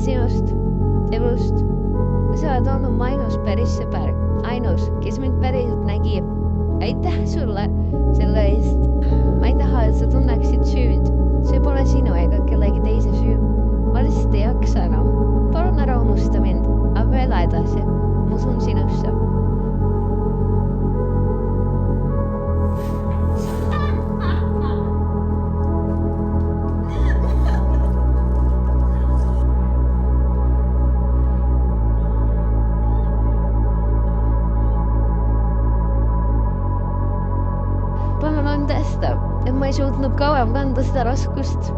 sinust, elust. Sa oled olnud mu ainus päris sõber, ainus, kes mind päriselt nägi. Aitäh sulle selle eest. Ma ei taha, et sa tunneksid süüd. See pole sinu ega kellegi teise süü. Ma lihtsalt ei jaksa enam. Palun ära unusta mind, aga ela edasi. Ma usun sinusse. Palun andesta, et ma ei suutnud kauem kanda seda raskust.